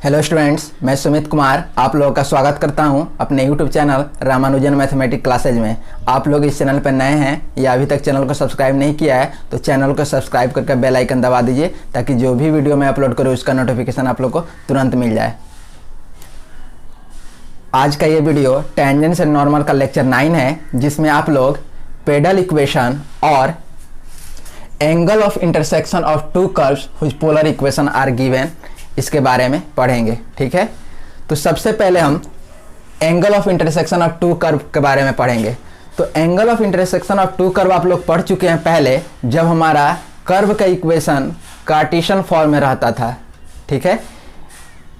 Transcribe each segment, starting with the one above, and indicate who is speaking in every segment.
Speaker 1: Hello students, मैं सुमित कुमार आप लोगों का स्वागत करता हूं अपने YouTube channel Ramanujan mathematics classes में। आप लोग इस चैनल पर नए हैं या अभी तक चैनल को सब्सक्राइब नहीं किया है तो चैनल को सब्सक्राइब करके बेल आइकन दबा दीजिए ताकि जो भी वीडियो मैं अपलोड करूं उसका नोटिफिकेशन आप लोग को तुरंत मिल जाए। आज का ये वीडियो टेंजेंट एंड नॉर्मल का लेक्चर 9 है, जिसमें आप लोग पेडल इक्वेशन और angle of intersection of two curves which polar equation are given इसके बारे में पढ़ेंगे। ठीक है, तो सबसे पहले हम angle of intersection of two curve के बारे में पढ़ेंगे। तो angle of intersection of two curve आप लोग पढ़ चुके हैं पहले, जब हमारा कर्व का इक्वेशन कार्टेशियन फॉर्म में रहता था। ठीक है,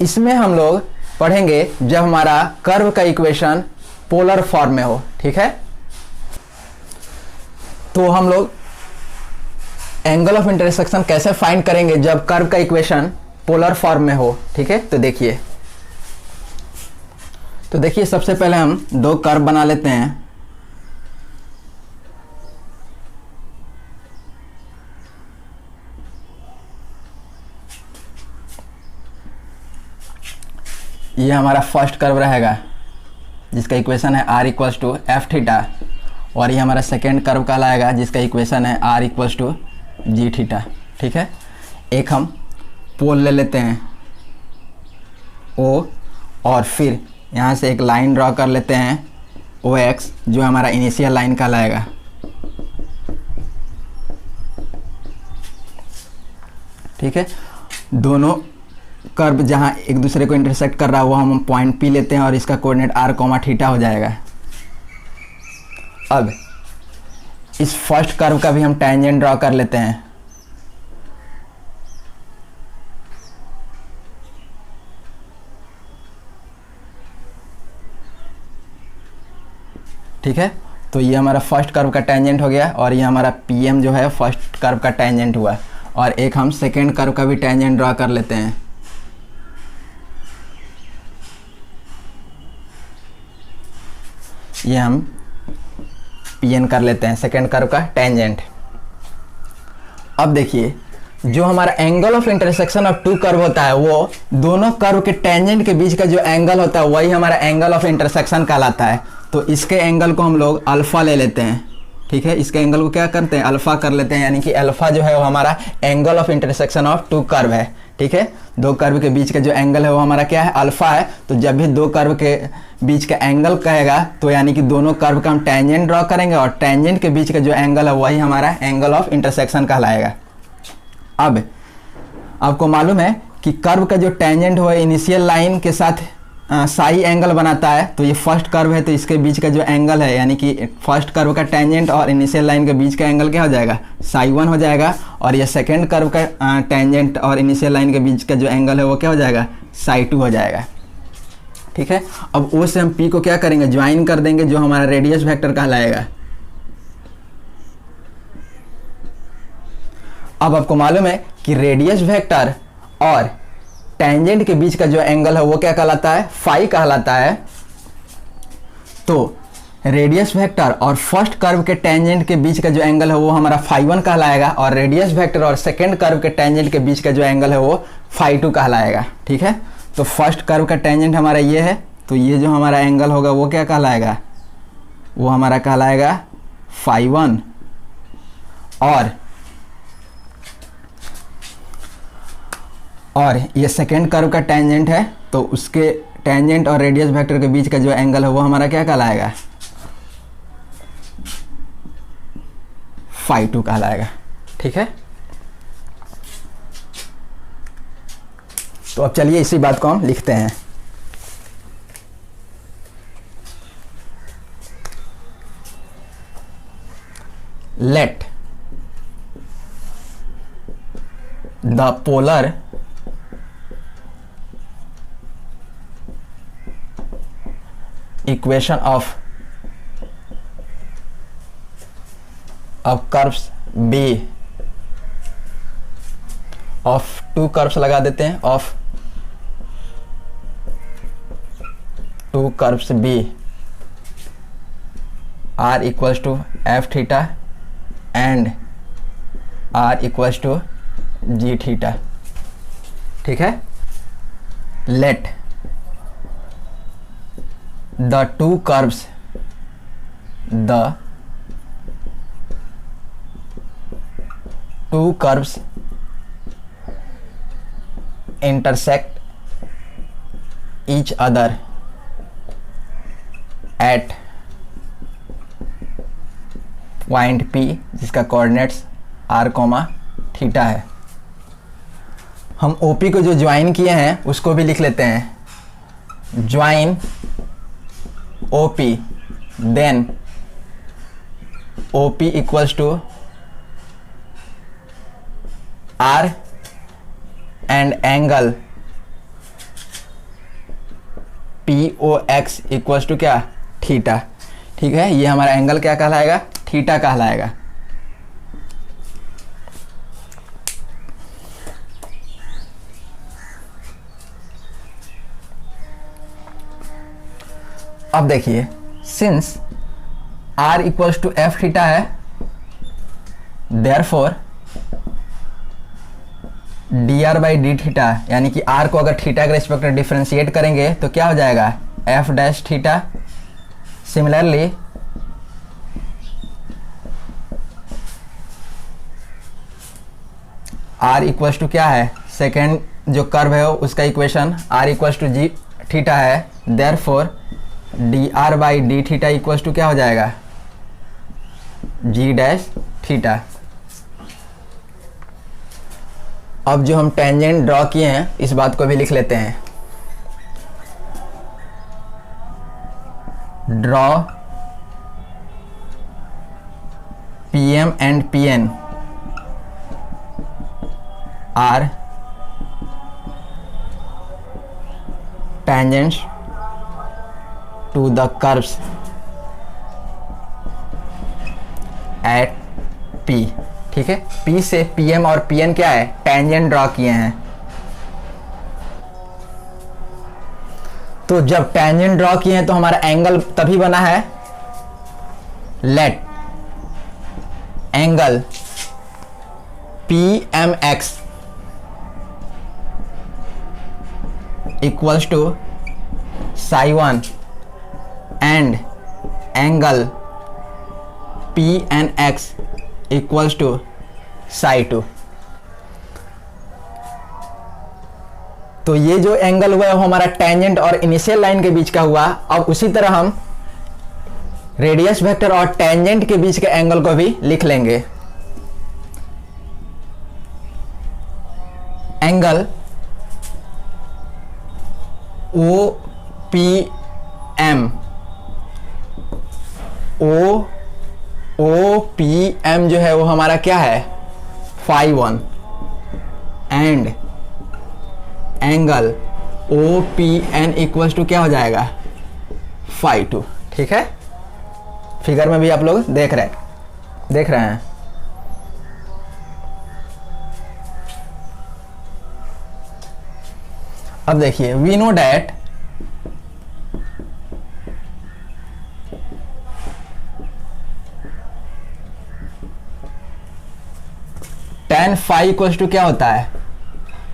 Speaker 1: इसमें हम लोग पढ़ेंगे जब हमारा कर्व का इक्वेशन पोलर फॉर्म में हो। ठीक है, तो हम लोग एंगल ऑफ इंटरसेक्शन कैसे फाइंड करेंगे जब कर्व का इक्वेशन पोलर फॉर्म में हो। ठीक है, तो देखिए सबसे पहले हम दो कर्व बना लेते हैं। ये हमारा फर्स्ट कर्व रहेगा जिसका इक्वेशन है r equals to F theta, और ये हमारा सेकेंड कर्व कहलाएगा जिसका इक्वेशन है r equals to ji theta. ठीक है, एक हम पोल ले लेते हैं O, और फिर यहाँ से एक लाइन ड्रॉ कर लेते हैं OX जो हमारा इनिशियल लाइन कहलाएगा। ठीक है, दोनों कर्व जहाँ एक दूसरे को इंटरसेक्ट कर रहा है वो हम पॉइंट P लेते हैं और इसका कोऑर्डिनेट r, थीटा हो जाएगा। अब इस फर्स्ट कर्व का भी हम टेंजेंट ड्रॉ कर लेते हैं। ठीक है, तो ये हमारा फर्स्ट कर्व का टेंजेंट हो गया और ये हमारा PM जो है फर्स्ट कर्व का टेंजेंट हुआ, और एक हम सेकेंड कर्व का भी टेंजेंट ड्रॉ कर लेते हैं। ये हम PN कर लेते हैं, सेकेंड कर्व का टेंजेंट। अब देखिए जो हमारा angle of intersection of two curve होता है वो दोनों कर्व के टेंजेंट के बीच का जो एंगल होता है वही हमारा एंगल ऑफ इंटरसेक्शन कहलाता है। तो इसके एंगल को हम लोग अल्फा ले लेते हैं। ठीक है, इसके एंगल को क्या करते हैं, अल्फा कर लेते हैं, यानी कि अल्फा जो है वो हमारा angle of intersection of two curve है। ठीक है, दो कर्व के बीच का जो एंगल है वो हमारा क्या है, अल्फा है। तो जब भी दो कर्व के बीच का एंगल कहेगा तो यानी कि दोनों कर्व का हम टेंजेंट ड्रॉ करेंगे और टेंजेंट के बीच का जो एंगल है वही हमारा एंगल ऑफ इंटरसेक्शन कहलाएगा। अब आपको मालूम है कि कर्व का जो टेंजेंट हो इनिशियल लाइन के साथ साई एंगल बनाता है। तो ये फर्स्ट कर्व है तो इसके बीच का जो एंगल है यानी कि फर्स्ट कर्व का टेंजेंट और इनिशियल लाइन के बीच का एंगल क्या हो जाएगा, साई 1 हो जाएगा। और ये सेकेंड कर्व का टेंजेंट और इनिशियल लाइन के बीच का जो एंगल है वो क्या हो जाएगा, साई 2 हो जाएगा। ठीक है, अब O से हम P को क्या करेंगे, ज्वाइन कर देंगे जो हमारा रेडियस वेक्टर कहलाएगा। अब आपको मालूम है कि रेडियस वेक्टर और टेंजेंट के बीच का जो एंगल है वो क्या कहलाता है, फाई कहलाता है। तो रेडियस वेक्टर और फर्स्ट कर्व के टेंजेंट के बीच का जो एंगल है वो हमारा फाई 1 कहलाएगा, और रेडियस वेक्टर और सेकेंड कर्व के टेंजेंट के बीच का जो एंगल है वो फाई 2 कहलाएगा। ठीक है, तो फर्स्ट कर्व का टेंजेंट हमारा ये है, तो ये जो हमारा एंगल होगा वो क्या कहलाएगा, वो हमारा कहलाएगा फाई 1। और ये सेकेंड कर्व का टेंजेंट है तो उसके टेंजेंट और रेडियस वेक्टर के बीच का जो एंगल है वो हमारा क्या कहलाएगा, फाई 2 कहलाएगा। ठीक है, तो अब चलिए इसी बात को हम लिखते हैं। Let the polar equation of अब curves be of two curves लगा देते हैं, of two curves be r equals to F theta and r equals to ji theta. ठीक है, let the two curves intersect each other at point P जिसका coordinates r, theta है। हम OP को जो ज्वाइन किए हैं उसको भी लिख लेते हैं, join OP, then OP equals to R and angle POX equals to क्या, थीटा। ठीक है, ये हमारा एंगल क्या कहलाएगा, थीटा कहलाएगा। अब देखिए, since R equals to F theta है, therefore D are by D theta, यानी कि R को अगर थीटा के रेस्पेक्ट में डिफ्रेंशिएट करेंगे तो क्या हो जाएगा, F dash theta. Similarly R equals to क्या है, सेकेंड जो कर्व है उसका equation R equals to ji theta है, therefore D are by D theta equals to क्या हो जाएगा, जी डैश थीटा। अब जो हम टेंजेंट ड्रॉ किए हैं इस बात को भी लिख लेते हैं, draw PM and PN are tangents to the curves at P। ठीक है, P से PM और PN क्या है, टेंजेंट ड्रॉ किए हैं। तो जब टेंजेंट ड्रॉ किए हैं तो हमारा एंगल तभी बना है, let angle PMX equals to psi1 and angle PNX equals to psi2। तो ये जो एंगल हुआ है वो हमारा टेंजेंट और इनिशियल लाइन के बीच का हुआ। अब उसी तरह हम रेडियस वेक्टर और टेंजेंट के बीच के एंगल को भी लिख लेंगे। एंगल OPM, OPM जो है वो हमारा क्या है, phi1 and angle OPN equals to क्या हो जाएगा, phi2। ठीक है, फिगर में भी आप लोग देख रहे हैं। अब देखिए, we know that tan phi equals to क्या होता है,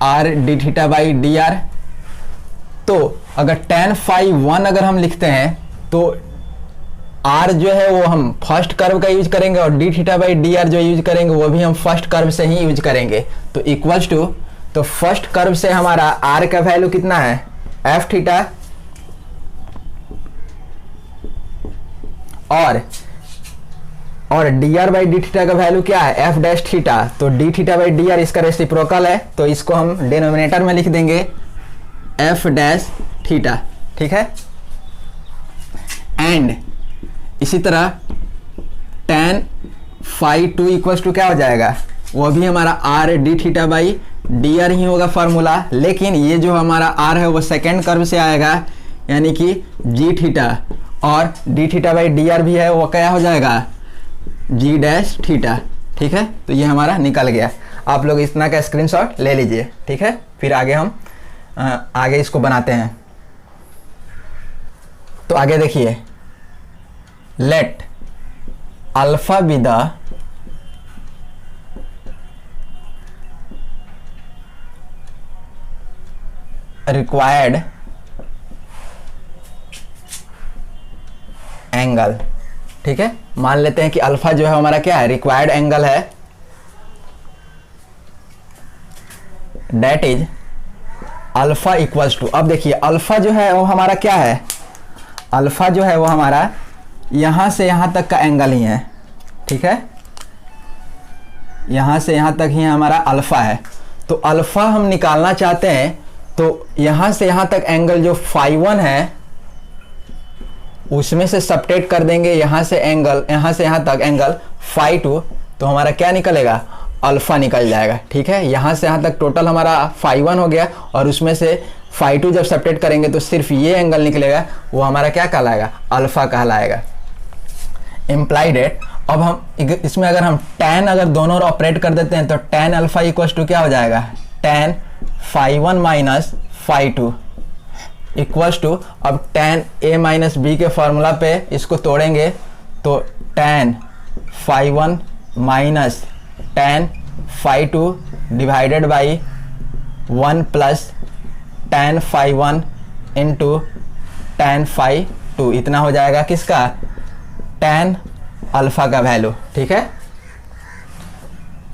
Speaker 1: r d theta by D R. तो अगर tan phi 1 अगर हम लिखते हैं तो r जो है वो हम फर्स्ट कर्व का यूज करेंगे और d theta by D R जो यूज करेंगे वो भी हम फर्स्ट कर्व से ही यूज करेंगे। तो इक्वल्स टू, तो फर्स्ट कर्व से हमारा r का वैल्यू कितना है, f थीटा, और D are by D theta का वैल्यू क्या है, एफ डैश थीटा। तो D theta by D R इसका रेसिप्रोकल है, तो इसको हम डिनोमिनेटर में लिख देंगे एफ डैश थीटा। ठीक है, एंड इसी तरह tan phi 2 इक्वल्स टू क्या हो जाएगा, वो भी हमारा R D theta by D R ही होगा फार्मूला, लेकिन ये जो हमारा आर है वो सेकेंड कर्व से आएगा, यानी कि जी थीटा, और d theta by D R भी है वो क्या हो जाएगा, जी डैश थीटा। ठीक है, तो ये हमारा निकल गया। आप लोग इतना का स्क्रीनशॉट ले लीजिए। ठीक है, फिर आगे हम आगे इसको बनाते हैं। तो आगे देखिए, let alpha be the required angle. ठीक है, मान लेते हैं कि अल्फा जो है हमारा क्या है, रिक्वायर्ड एंगल है, that is alpha equals to. अब देखिए अल्फा जो है वो हमारा क्या है, अल्फा जो है वो हमारा यहां से यहां तक का एंगल ही है। ठीक है, यहां से यहां तक ही हमारा अल्फा है। तो अल्फा हम निकालना चाहते हैं, तो यहां से यहां तक एंगल जो φ1 है उसमें से सबट्रैक्ट कर देंगे यहां से एंगल, यहां से यहां तक एंगल φ2, तो हमारा क्या निकलेगा, अल्फा निकल जाएगा। ठीक है, यहां से यहां तक टोटल हमारा φ1 हो गया, और उसमें से φ2 जब सबट्रैक्ट करेंगे तो सिर्फ ये एंगल निकलेगा, वो हमारा क्या कहलाएगा, अल्फा कहलाएगा। इम्प्लाइड एट, अब हम इसमें अगर हम tan अगर दोनों ओर ऑपरेट कर देते हैं तो tan अल्फा इक्वल्स टू क्या हो जाएगा, tan φ1 माइनस φ2 इक्वल्स टू, अब tan a माइनस बी के फॉर्मूला पे इसको तोड़ेंगे तो tan φ1 minus tan φ2 divided by 1 plus tan φ1 into tan φ2, इतना हो जाएगा किसका, tan अल्फा का वैल्यू। ठीक है,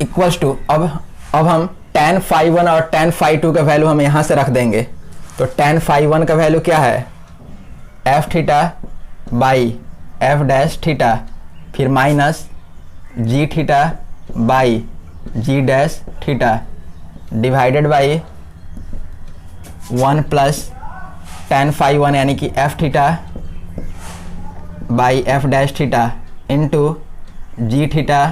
Speaker 1: इक्वल्स टू, अब हम tan φ1 और tan φ2 का वैल्यू हम यहाँ से रख देंगे, तो tan φ1 का वैल्यू क्या है, f theta by f dash theta, फिर minus g theta by g dash theta divided by 1 plus tan φ1 यानी कि f theta by f dash theta into g theta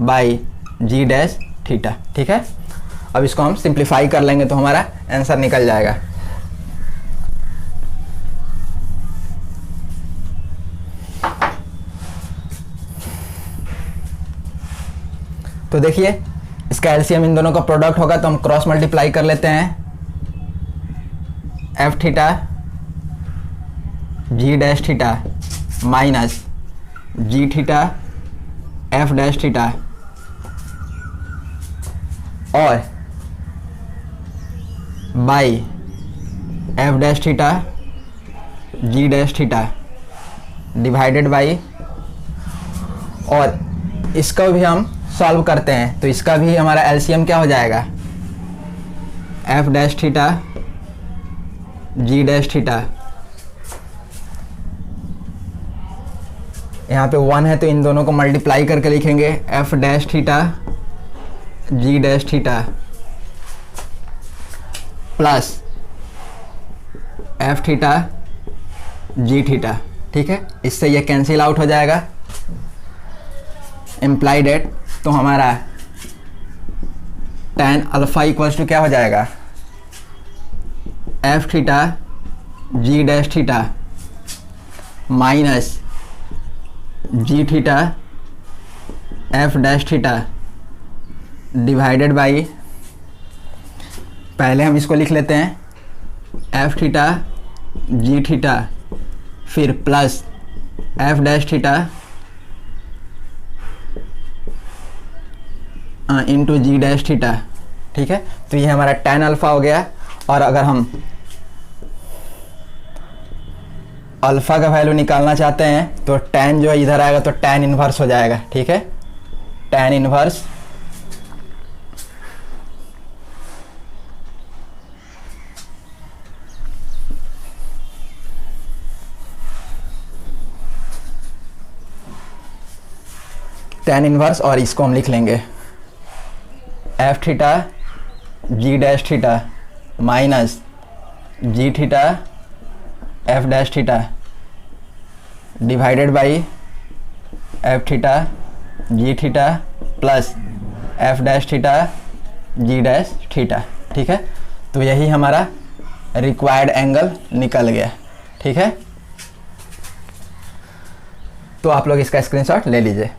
Speaker 1: by g dash theta. ठीक है, अब इसको हम सिंप्लीफाई कर लेंगे तो हमारा आंसर निकल जाएगा। तो देखिए इसका एलसीएम इन दोनों का प्रोडक्ट होगा, तो हम क्रॉस मल्टीप्लाई कर लेते हैं, एफ थीटा जी डैश थीटा माइनस जी थीटा एफ डैश थीटा और by f dash theta ji dash theta divided by, और इसका भी हम सॉल्व करते हैं तो इसका भी हमारा एलसीएम क्या हो जाएगा, एफ डैश थीटा जी डैश थीटा, यहाँ पे 1 है तो इन दोनों को मल्टीप्लाई करके लिखेंगे, एफ डैश थीटा जी dash theta plus F theta जी थीटा। ठीक है, इससे ये कैंसिल आउट हो जाएगा, इम्प्लाइड एट, तो हमारा tan अल्फा इक्वल्स टू क्या हो जाएगा, F theta ji dash theta minus ji theta F dash theta divided by, पहले हम इसको लिख लेते हैं एफ थीटा जी थीटा फिर plus F dash theta into G dash theta. ठीक है, तो ये हमारा tan अल्फा हो गया, और अगर हम अल्फा का वैल्यू निकालना चाहते हैं तो tan जो है इधर आएगा तो tan इनवर्स हो जाएगा। ठीक है, tan इनवर्स tan इनवर्स, और इसको हम लिख लेंगे f theta ji dash theta minus ji theta F dash theta divided by f theta ji theta plus F dash theta ji dash theta. ठीक है, तो यही हमारा रिक्वायर्ड एंगल निकल गया। ठीक है, तो आप लोग इसका स्क्रीनशॉट ले लीजिए।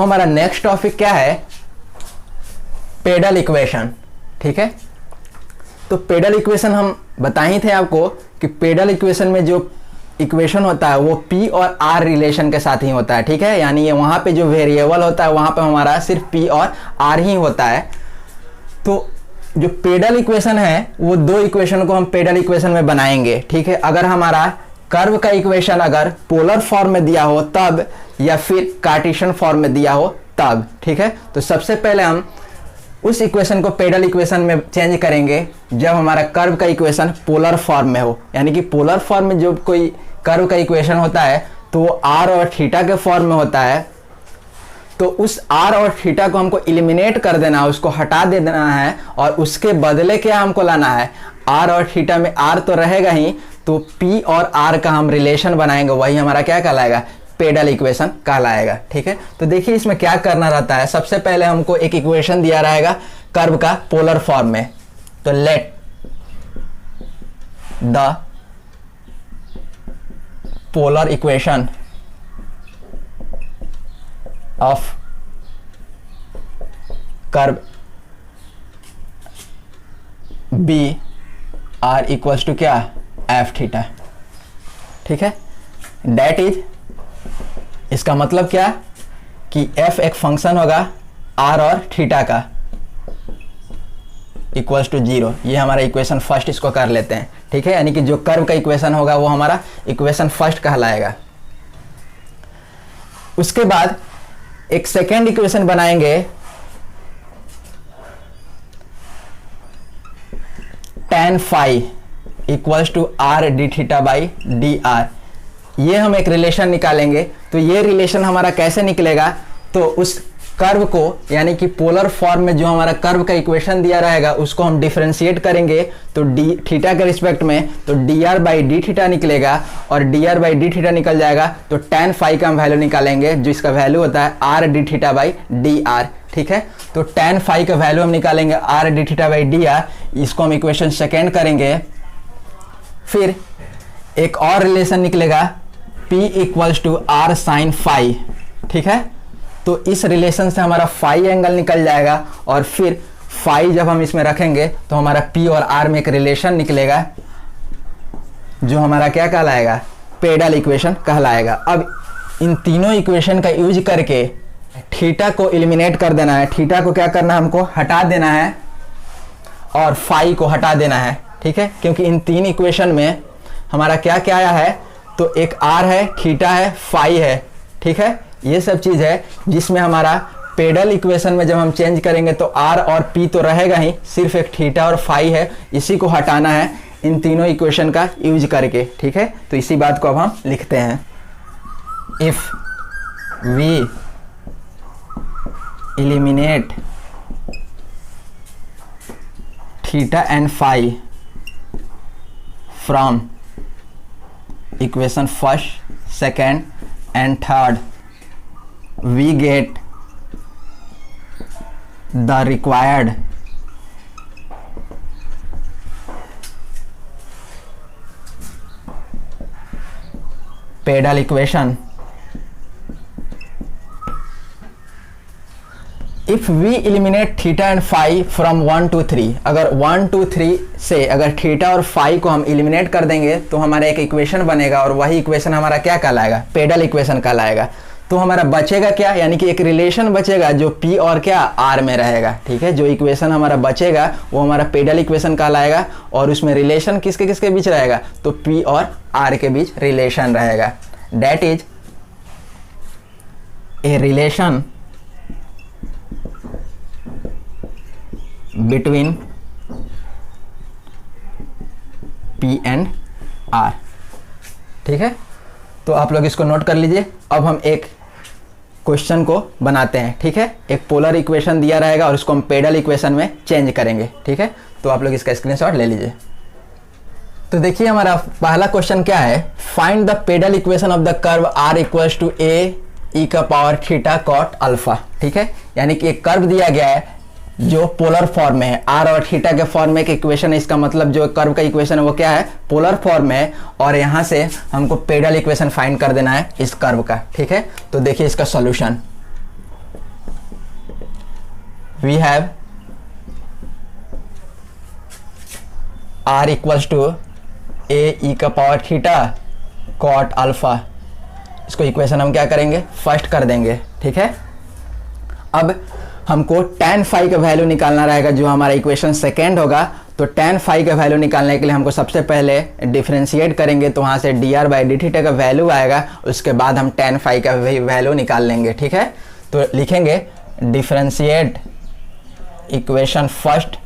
Speaker 1: हमारा नेक्स्ट टॉपिक क्या है, पेडल इक्वेशन। ठीक है, तो पेडल इक्वेशन हम बताए थे आपको कि पेडल इक्वेशन में जो इक्वेशन होता है वो P और R रिलेशन के साथ ही होता है। ठीक है, यानी ये वहाँ पे जो वेरिएबल होता है वहाँ पे हमारा सिर्फ P और R ही होता है। तो जो पेडल इक्वेशन है वो दो इक्वेशन को हम पेडल इक्वेशन में बनाएंगे। ठीक है, अगर हमारा कर्व का इक्वेशन अगर पोलर फॉर्म में दिया हो तब, या फिर कार्टेशियन फॉर्म में दिया हो तब। ठीक है, तो सबसे पहले हम उस इक्वेशन को पेडल इक्वेशन में चेंज करेंगे जब हमारा कर्व का इक्वेशन पोलर फॉर्म में हो। यानी कि पोलर फॉर्म में जो कोई कर्व का इक्वेशन होता है तो वो r और थीटा के फॉर्म में होता है। तो उस r और थीटा को हमको एलिमिनेट कर देना है, उसको हटा दे देना है, और उसके बदले क्या हमको लाना है, r और थीटा में r तो रहेगा ही, तो p और r का हम रिलेशन बनाएंगे, वही हमारा क्या कहलाएगा, पेडल इक्वेशन कहलाएगा। ठीक है, तो देखिए इसमें क्या करना रहता है। सबसे पहले हमको एक इक्वेशन दिया रहेगा कर्व का पोलर फॉर्म में, तो let the polar equation of curve be r equals to क्या, एफ थीटा। ठीक है, डेट इज, इसका मतलब क्या कि f एक फंक्शन होगा r और थीटा का इक्वल्स टू 0। ये हमारा इक्वेशन फर्स्ट, इसको कर लेते हैं। ठीक है, यानी कि जो कर्व का इक्वेशन होगा वो हमारा इक्वेशन फर्स्ट कहलाएगा। उसके बाद एक सेकेंड इक्वेशन बनाएंगे, tan phi equals to r d theta by D r. ये हम एक रिलेशन निकालेंगे। तो ये रिलेशन हमारा कैसे निकलेगा, तो उस कर्व को, यानी कि पोलर फॉर्म में जो हमारा कर्व का इक्वेशन दिया रहेगा उसको हम डिफरेंशिएट करेंगे, तो डी थीटा के रिस्पेक्ट में, तो d are by D theta निकलेगा, और D are by D theta निकल जाएगा तो tan फाई का हम वैल्यू निकालेंगे, जिसका वैल्यू होता है r D theta by D r. ठीक है, तो tan फाई का वैल्यू हम निकालेंगे R D theta by D R, इसको हम इक्वेशन सेकेंड करेंगे। फिर एक और रिलेशन निकलेगा P equals to r sine phi. ठीक है, तो इस रिलेशन से हमारा फाई एंगल निकल जाएगा, और फिर फाई जब हम इसमें रखेंगे तो हमारा P और R में एक रिलेशन निकलेगा जो हमारा क्या कहलाएगा, पेडल इक्वेशन कहलाएगा। अब इन तीनों इक्वेशन का यूज करके थीटा को एलिमिनेट कर देना है। थीटा को क्या करना है, हमको हटा देना है, और फाई को हटा देना है। ठीक है, क्योंकि इन तीन इक्वेशन में हमारा क्या क्या आया है, तो एक r है, थीटा है, फाई है। ठीक है, ये सब चीज़ है जिसमें हमारा पेडल इक्वेशन में जब हम चेंज करेंगे तो r और p तो रहेगा ही, सिर्फ एक थीटा और फाई है, इसी को हटाना है इन तीनों इक्वेशन का यूज करके। ठीक है, तो इसी बात को अब हम लिखते हैं, if we eliminate theta and phi from equation first, second and third, we get the required pedal equation if we eliminate theta and phi from 1 to 3। अगर 1 to 3 से अगर थीटा और फाई को हम एलिमिनेट कर देंगे तो हमारा एक इक्वेशन बनेगा, और वही इक्वेशन हमारा क्या कहलाएगा, पेडल इक्वेशन कहलाएगा। तो हमारा बचेगा क्या, यानी कि एक रिलेशन बचेगा जो P और क्या R में रहेगा। ठीक है, जो इक्वेशन हमारा बचेगा वो हमारा पेडल इक्वेशन कहलाएगा, और उसमें रिलेशन किसके किसके बीच रहेगा, तो P और R के बीच रिलेशन रहेगा। That is a relation between P and R। ठीक है, तो आप लोग इसको नोट कर लीजिए। अब हम एक क्वेश्चन को बनाते हैं। ठीक है, एक पोलर इक्वेशन दिया रहेगा और इसको हम पेडल इक्वेशन में चेंज करेंगे। ठीक है, तो आप लोग इसका स्क्रीनशॉट ले लीजिए। तो देखिए हमारा पहला क्वेश्चन क्या है, find the pedal equation of the curve r equals to a e का पावर थीटा कॉट अल्फा। ठीक है, यानी कि एक कर्व दिया गया है जो पोलर फॉर्म में है, r और थीटा के फॉर्म में एक इक्वेशन है। इसका मतलब जो कर्व का इक्वेशन है वो क्या है, पोलर फॉर्म में है, और यहाँ से हमको पेडल इक्वेशन फाइंड कर देना है इस कर्व का। ठीक है, तो देखिए इसका solution, we have r equals to A ई का पावर थीटा कॉट अल्फा। इसको इक्वेशन हम क्या करेंगे, फर्स्ट कर देंगे, ठीक है। अब हमको tan फाई का वैल्यू निकालना रहेगा, जो हमारा इक्वेशन सेकेंड होगा। तो tan फाई का वैल्यू निकालने के लिए हमको सबसे पहले डिफरेंशिएट करेंगे, तो वहाँ से D R by D theta का वैल्यू आएगा, उसके बाद हम tan फाई का वैल्यू निकाल लेंगे, ठीक है। तो लिखेंगे differentiate equation first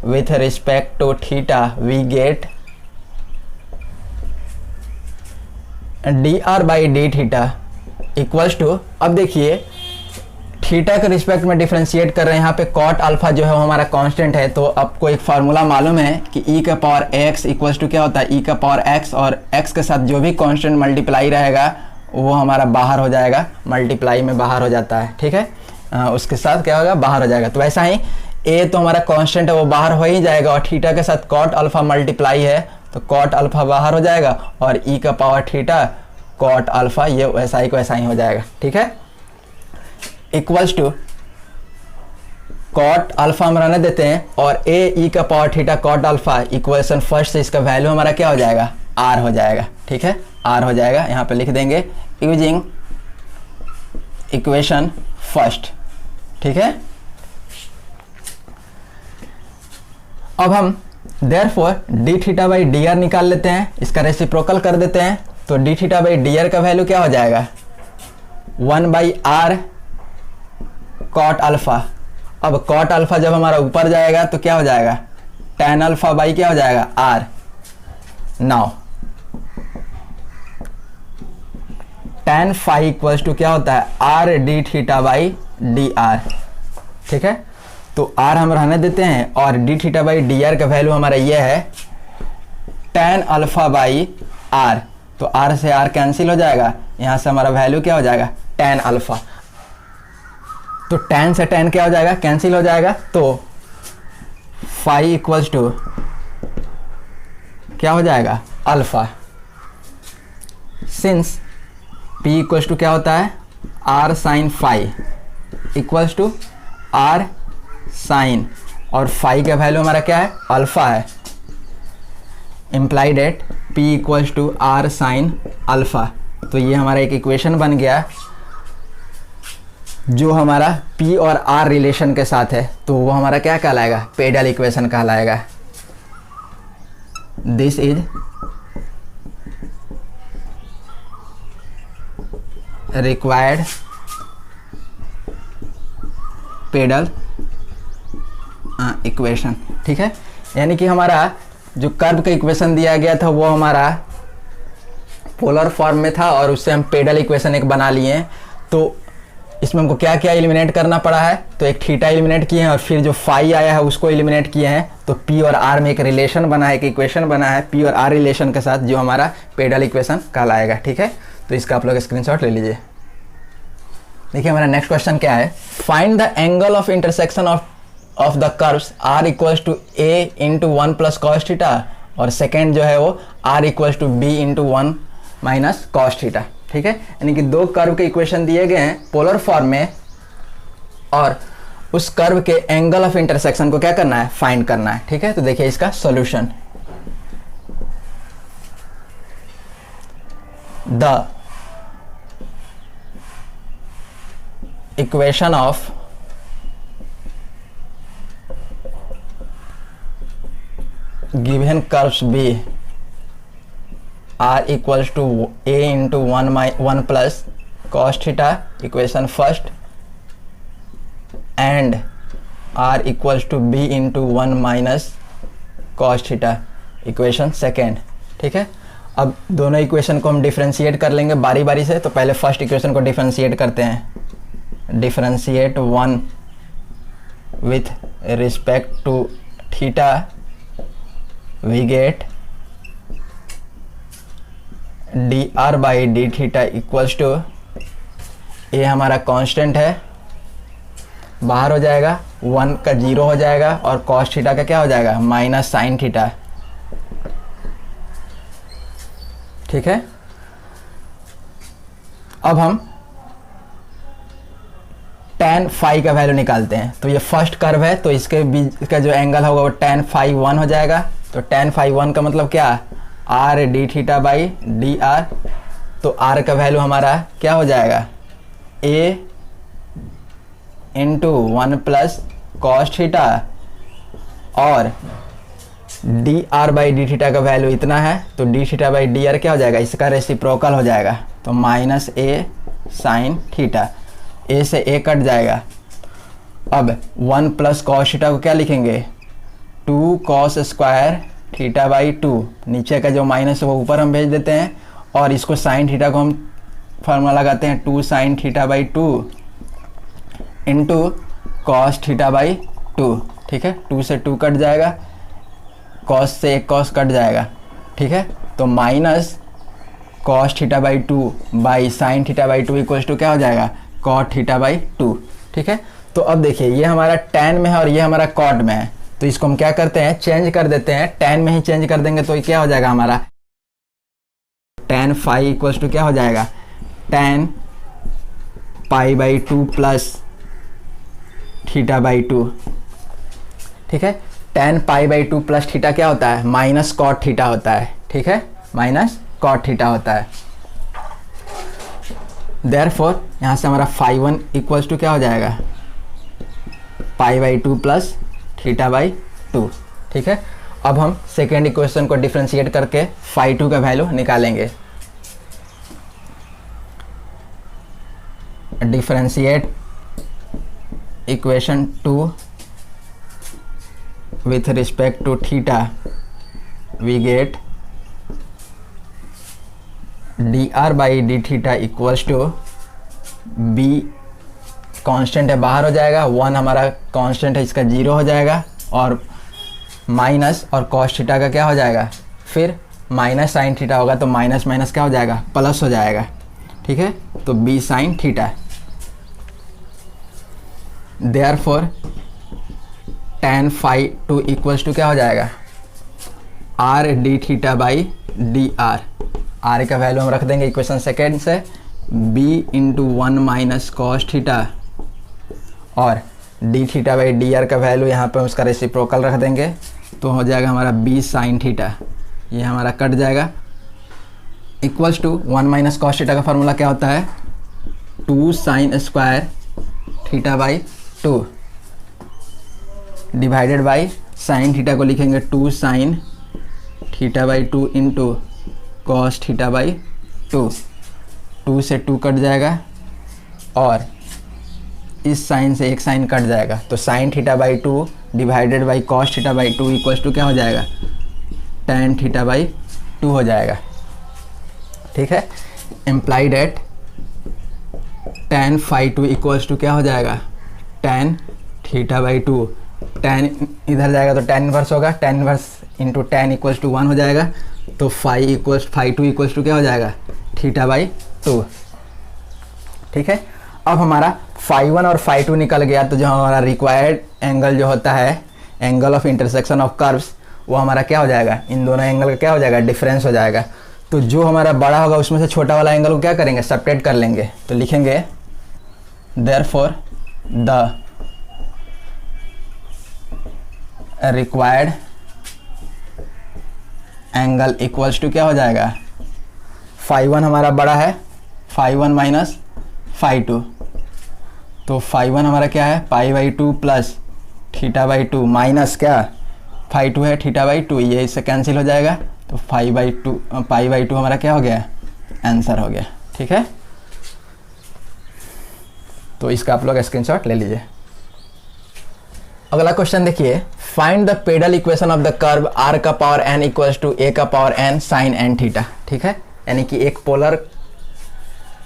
Speaker 1: with respect to theta we get dr by d theta equals to, अब देखिए थीटा के रिस्पेक्ट में डिफरेंशिएट कर रहे हैं, यहाँ पे कॉट अल्फा जो है वो हमारा कांस्टेंट है। तो आपको एक फार्मूला मालूम है कि e का पावर x इक्वल्स टू क्या होता है, e का पावर x, और x के साथ जो भी कांस्टेंट मल्टीप्लाई रहेगा वो हमारा बाहर हो जाएगा, मल्टीप्लाई में बाहर हो जाता है, ठीक है। उसके साथ क्या होगा, बाहर हो जाएगा। तो ऐसा ही ए तो हमारा कांस्टेंट है वो बाहर हो ही जाएगा, और थीटा के साथ कॉट अल्फा मल्टीप्लाई है तो कॉट अल्फा बाहर हो जाएगा, और ई का पावर थीटा कॉट अल्फा ये वैसा ही हो जाएगा, ठीक है। इक्वल्स टू कॉट अल्फा हम रहने देते हैं, और ए ई का power theta cot alpha equation first से इसका वैल्यू हमारा क्या हो जाएगा, आर हो जाएगा, ठीक है, आर हो जाएगा। यहाँ पे लिख देंगे यूजिंग इक्वेशन फर्स्ट, ठीक है। अब हम therefore D theta by D R निकाल लेते हैं, इसका रेसिप्रोकल कर देते हैं। तो D theta by D r का वैल्यू क्या हो जाएगा, 1 बाई आर कॉट अल्फा। अब कॉट अल्फा जब हमारा ऊपर जाएगा तो क्या हो जाएगा, टैन अल्फा बाई क्या हो जाएगा, r. Now tan phi equals to क्या होता है, r D theta by D r, ठीक है। तो r हम रहने देते हैं, और d theta by D r का वैल्यू हमारा ये है tan अल्फा बाई r। तो r से r कैंसिल हो जाएगा, यहाँ से हमारा वैल्यू क्या हो जाएगा, tan अल्फा। तो tan से tan क्या हो जाएगा, कैंसिल हो जाएगा। तो फाई इक्वल्स टू क्या हो जाएगा, alpha. Since p equals to क्या होता है, r sine phi equals to r sine, और फाई का वैल्यू हमारा क्या है, अल्फा है। Implied that p equals to r sine alpha. तो ये हमारा एक इक्वेशन बन गया जो हमारा p और r रिलेशन के साथ है, तो वो हमारा क्या कहलाएगा, पेडल इक्वेशन कहलाएगा। This is required pedal equation, ठीक है। यानी कि हमारा जो कर्व का इक्वेशन दिया गया था वो हमारा पोलर फॉर्म में था, और उससे हम पेडल इक्वेशन एक बना लिए हैं। तो इसमें हमको क्या क्या एलिमिनेट करना पड़ा है, तो एक थीटा एलिमिनेट किए हैं, और फिर जो फाई आया है उसको एलिमिनेट किए हैं। तो पी और आर में एक रिलेशन बना है, एक इक्वेशन बना है पी और आर रिलेशन के साथ, जो हमारा पेडल इक्वेशन कहलाएगा, ठीक है। तो इसका आप लोग स्क्रीनशॉट ले लीजिए। देखिए हमारा नेक्स्ट क्वेश्चन क्या है, find the angle of intersection of the curves r equals to a into 1 plus cos theta, और सेकेंड जो है वो r equals to b into 1 minus cos theta, ठीक है। यानी कि दो कर्व के इक्वेशन दिए गए हैं पोलर फॉर्म में, और उस कर्व के एंगल ऑफ इंटरसेक्शन को क्या करना है, फाइंड करना है, ठीक है। तो देखिए इसका solution, the equation of given curves B r equals to a into 1 plus cos theta equation first, and r equals to b into 1 minus cos theta equation second, ठीक है। अब दोनों इक्वेशन को हम डिफरेंशिएट कर लेंगे बारी बारी से। तो पहले फर्स्ट इक्वेशन को डिफरेंशिएट करते हैं, differentiate 1 with respect to theta, we get dr by D theta equals to, ये हमारा कांस्टेंट है, बाहर हो जाएगा, 1 का 0 हो जाएगा, और cos थीटा का क्या हो जाएगा, माइनस साइन थीटा, ठीक है। अब हम tan फाई का वैल्यू निकालते हैं। तो ये फर्स्ट कर्व है, तो इसके बीच का जो एंगल होगा वो tan फाई 1 हो जाएगा। तो tan फाई 1 का मतलब क्या, r d theta by D R. तो r का वैल्यू हमारा क्या हो जाएगा, a into 1 plus cos theta, और D are by D theta का वैल्यू इतना है, तो D theta by D R क्या हो जाएगा, इसका रेसिप्रोकल हो जाएगा। तो minus A sine theta, A से ए कट जाएगा। अब 1 प्लस कॉस थीटा को क्या लिखेंगे, 2 कॉस स्क्वायर थीटा बाई 2, नीचे का जो माइनस है वो ऊपर हम भेज देते हैं, और इसको साइन थीटा को हम फार्मूला लगाते हैं 2 sine theta by 2 into cos theta by 2। ठीक है, 2 से 2 कट जाएगा, कॉस से एक कॉस कट जाएगा। ठीक है, तो minus cos theta by 2 by sine theta by 2 equals to क्या हो जाएगा, कॉट थीटा बाई 2। ठीक है, तो अब देखिए ये हमारा tan में है और ये हमारा कॉट में है, तो इसको हम क्या करते हैं, चेंज कर देते हैं, tan में ही चेंज कर देंगे। तो ये क्या हो जाएगा हमारा, tan फाई इक्वल्स टू क्या हो जाएगा, tan pi by 2 plus theta by 2। ठीक है, tan pi by 2 plus theta क्या होता है, माइनस कॉट थीटा होता है। ठीक है, माइनस कॉट थीटा होता है। देयरफॉर यहाँ से हमारा फाई 1 इक्वल्स टू क्या हो जाएगा, pi by 2 plus theta by 2। ठीक है, अब हम सेकेंड इक्वेशन को डिफ्रेंशिएट करके फाई 2 का वैल्यू निकालेंगे। Differentiate equation 2 with respect to theta, we get dr by d theta equals to b constant है, बाहर हो जाएगा, 1 हमारा कांस्टेंट है, इसका 0 हो जाएगा, और माइनस और कॉस थीटा का क्या हो जाएगा, फिर माइनस साइन थीटा होगा, तो माइनस माइनस क्या हो जाएगा, प्लस हो जाएगा। ठीक है, तो b sine theta. Therefore tan phi 2 equals to क्या हो जाएगा, r d theta by D r. R का वैल्यू हम रख देंगे इक्वेशन सेकेंड से, b into 1 minus cos theta, और d theta by D r का वैल्यू यहाँ पे उसका रेसिप्रोकल रख देंगे, तो हो जाएगा हमारा b साइन थीटा। ये हमारा कट जाएगा, equals to 1 minus cos theta का फार्मूला क्या होता है, 2 sine square theta by 2 divided by sine theta को लिखेंगे 2 sine theta by 2 into cos theta by 2। 2 से 2 कट जाएगा, और इस साइन से एक साइन कट जाएगा, तो sine theta by 2 divided by cos theta by 2 equals to क्या हो जाएगा, tan थीटा बाई 2 हो जाएगा। ठीक है, implied that tan phi 2 equals to क्या हो जाएगा, tan थीटा बाई 2। tan इधर जाएगा तो tan इनवर्स होगा, tan inverse into tan equals to 1 हो जाएगा, तो फाई 2 इक्वल्स टू क्या हो जाएगा, थीटा बाई 2। ठीक है, अब हमारा फाई 1 और फाई 2 निकल गया, तो जो हमारा रिक्वायर्ड एंगल जो होता है, angle of intersection of curves, वो हमारा क्या हो जाएगा, इन दोनों एंगल का क्या हो जाएगा, डिफरेंस हो जाएगा। तो जो हमारा बड़ा होगा उसमें से छोटा वाला एंगल को क्या करेंगे, सेपरेट कर लेंगे। तो लिखेंगे therefore the required angle equals to क्या हो जाएगा, फाई 1 हमारा बड़ा है, फाई 1 माइनस फाई 2, तो फाई 1 हमारा क्या है, pi by 2 plus theta by 2 minus क्या, फाई 2 है थीटा बाई 2, ये इससे कैंसिल हो जाएगा, तो पाई बाई 2 हमारा क्या हो गया, आंसर हो गया। ठीक है, तो इसका आप लोग स्क्रीनशॉट ले लीजिए। अगला क्वेश्चन देखिए, find the pedal equation of the curve r का power n equals to a का power n sine n theta. ठीक है, यानी कि एक पोलर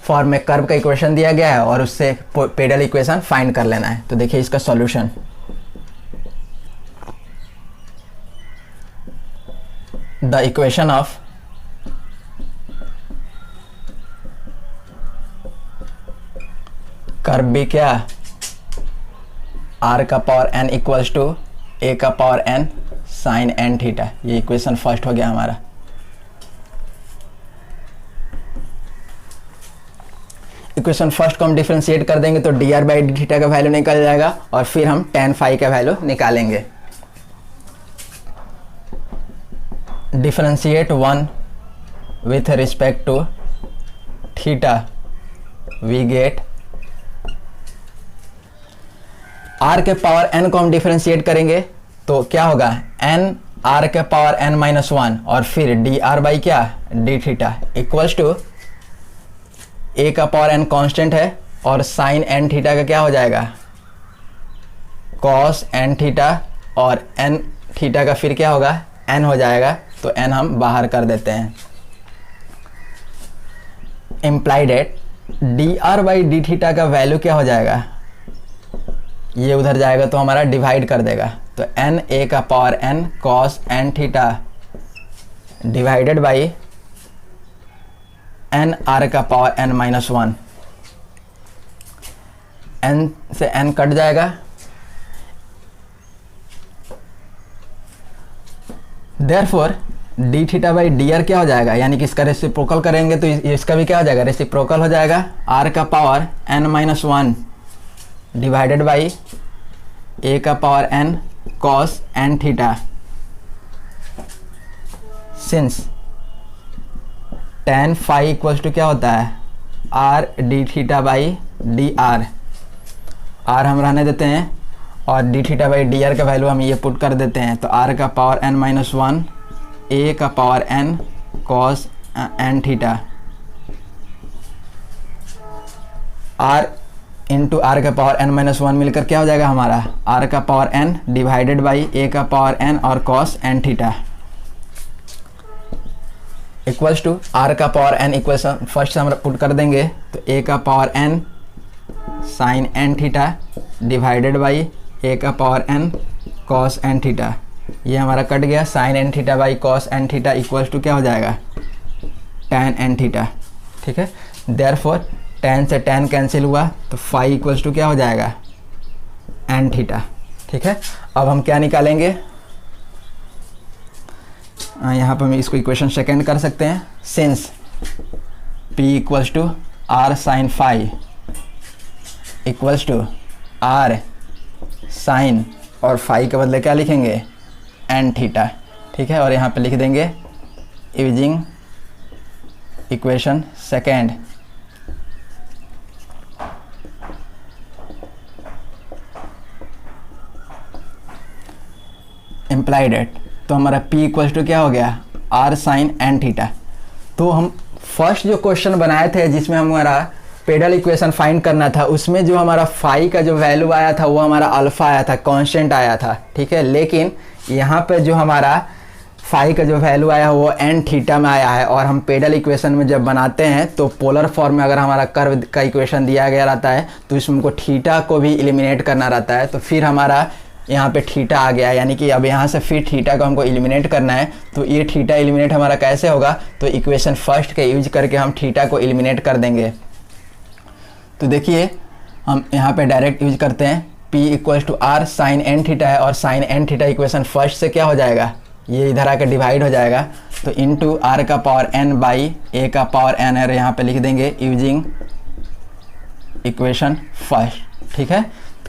Speaker 1: फॉर्म में कर्व का इक्वेशन दिया गया है और उससे पेडल इक्वेशन फाइंड कर लेना है। तो देखिए इसका solution, the equation of curve भी क्या, r का power n equals to a का power n sine n theta. ये इक्वेशन फर्स्ट हो गया हमारा। इक्वेशन फर्स्ट को हम डिफरेंशिएट कर देंगे तो d are by D theta का वैल्यू निकल जाएगा और फिर हम tan फाई का वैल्यू निकालेंगे। Differentiate 1 with respect to theta we get r के पावर n को हम डिफरेंशिएट करेंगे तो क्या होगा n r के पावर n माइनस 1 और फिर डी आर बाई क्या d theta equals to a का पावर n कांस्टेंट है और साइन n थीटा का क्या हो जाएगा cos n थीटा और n थीटा का फिर क्या होगा n हो जाएगा तो n हम बाहर कर देते हैं। Implied that d are by D theta का वैल्यू क्या हो जाएगा, ये उधर जाएगा तो हमारा डिवाइड कर देगा तो n a का power n cos n theta divided by n r का पावर n माइनस 1। n से n कट जाएगा, therefore D theta by D R क्या हो जाएगा, यानी कि इसका रेसिप्रोकल करेंगे तो इसका भी क्या हो जाएगा रेसिप्रोकल हो जाएगा r का power n minus 1 divided by a का power n cos n theta. Since tan phi equals to क्या होता है r d theta by D r, r हम रहने देते हैं और d theta by D r का वैल्यू हम ये पुट कर देते हैं तो r का पावर n माइनस 1 a का power n cos n theta r into r का पावर n माइनस 1 मिलकर क्या हो जाएगा हमारा r का power n divided by a का पावर n और cos n theta equals to r का पावर n इक्वेशन फर्स्ट हम पुट कर देंगे तो a का power n sine n theta divided by a का power n cos n theta, ये हमारा कट गया sine n theta by cos n theta equals to क्या हो जाएगा tan n थीटा। ठीक है, देयरफॉर tan से tan कैंसिल हुआ तो फाई इक्वल्स टू क्या हो जाएगा n थीटा। ठीक है, अब हम क्या निकालेंगे, यहाँ पर हम इसको इक्वेशन सेकेंड कर सकते हैं। Since p equals to r sine phi equals to r sine और फाई के बदले क्या लिखेंगे n थीटा। ठीक है, और यहाँ पे लिख देंगे using equation second. Implied eight तो हमारा p इक्वल्स टू क्या हो गया r साइन n थीटा। तो हम फर्स्ट जो क्वेश्चन बनाए थे जिसमें हमारा पेडल इक्वेशन फाइंड करना था उसमें जो हमारा फाई का जो वैल्यू आया था वो हमारा अल्फा आया था, कांस्टेंट आया था। ठीक है, लेकिन यहाँ पे जो हमारा फाई का जो वैल्यू आया वो n थीटा में आया है और हम पेडल इक्वेशन में जब बनाते हैं तो पोलर फॉर्म में अगर हमारा कर्व का इक्वेशन दिया गया रहता है तो इसमें हमको थीटा को भी एलिमिनेट करना रहता है। तो फिर हमारा यहाँ पे थीटा आ गया, यानी कि अब यहाँ से फिर थीटा को हमको एलिमिनेट करना है। तो ये थीटा एलिमिनेट हमारा कैसे होगा, तो इक्वेशन फर्स्ट का यूज करके हम थीटा को एलिमिनेट कर देंगे। तो देखिए हम यहाँ पे डायरेक्ट यूज करते हैं p equals to r sine n theta है और sine n theta equation first से क्या हो जाएगा, ये इधर आकर डिवाइड हो जाएगा तो इंटू r का पावर n बाई a का पावर n है, यहाँ पे लिख देंगे यूजिंग इक्वेशन फर्स्ट। ठीक है,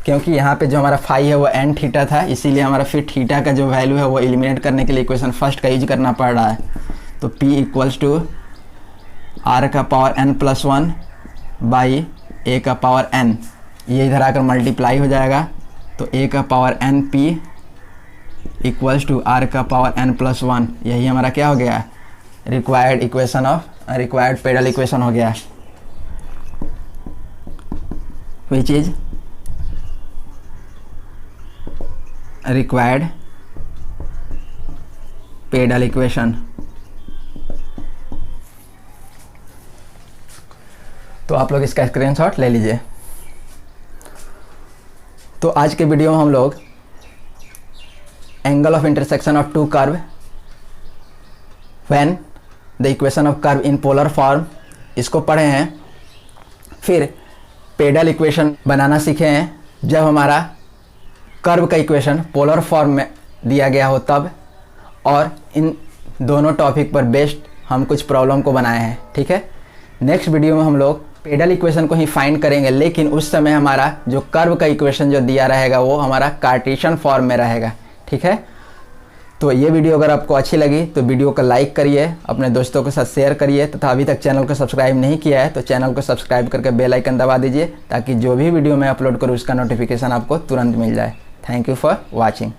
Speaker 1: क्योंकि यहाँ पे जो हमारा फाई है वो n थीटा था इसीलिए हमारा फिर थीटा का जो वैल्यू है वो एलिमिनेट करने के लिए इक्वेशन फर्स्ट का यूज करना पड़ रहा है। तो p इक्वल्स टू r का power n plus 1 by a का पावर n, ये इधर आकर मल्टीप्लाई हो जाएगा तो a का power n p equals to r का पावर n प्लस 1, यही हमारा क्या हो गया required equation of required pedal equation हो गया, which is required pedal equation. तो आप लोग इसका स्क्रीनशॉट ले लीजिए। तो आज के वीडियो में हम लोग angle of intersection of two curve when the equation of curve in polar form इसको पढ़े हैं। फिर पेडल इक्वेशन बनाना सीखे हैं जब हमारा कर्व का इक्वेशन पोलर फॉर्म में दिया गया हो तब, और इन दोनों टॉपिक पर बेस्ड हम कुछ प्रॉब्लम को बनाए हैं। ठीक है, नेक्स्ट वीडियो में हम लोग पेडल इक्वेशन को ही फाइंड करेंगे, लेकिन उस समय हमारा जो कर्व का इक्वेशन जो दिया रहेगा वो हमारा कार्टेशियन फॉर्म में रहेगा। ठीक है, तो ये वीडियो अगर आपको अच्छी लगी तो वीडियो को लाइक करिए, अपने दोस्तों के साथ शेयर करिए, तथा अभी तक चैनल को सब्सक्राइब नहीं किया है तो चैनल को सब्सक्राइब करके बेल आइकन दबा दीजिए, ताकि जो भी वीडियो मैं अपलोड करूँ उसका नोटिफिकेशन आपको तुरंत मिल जाए। Thank you for watching.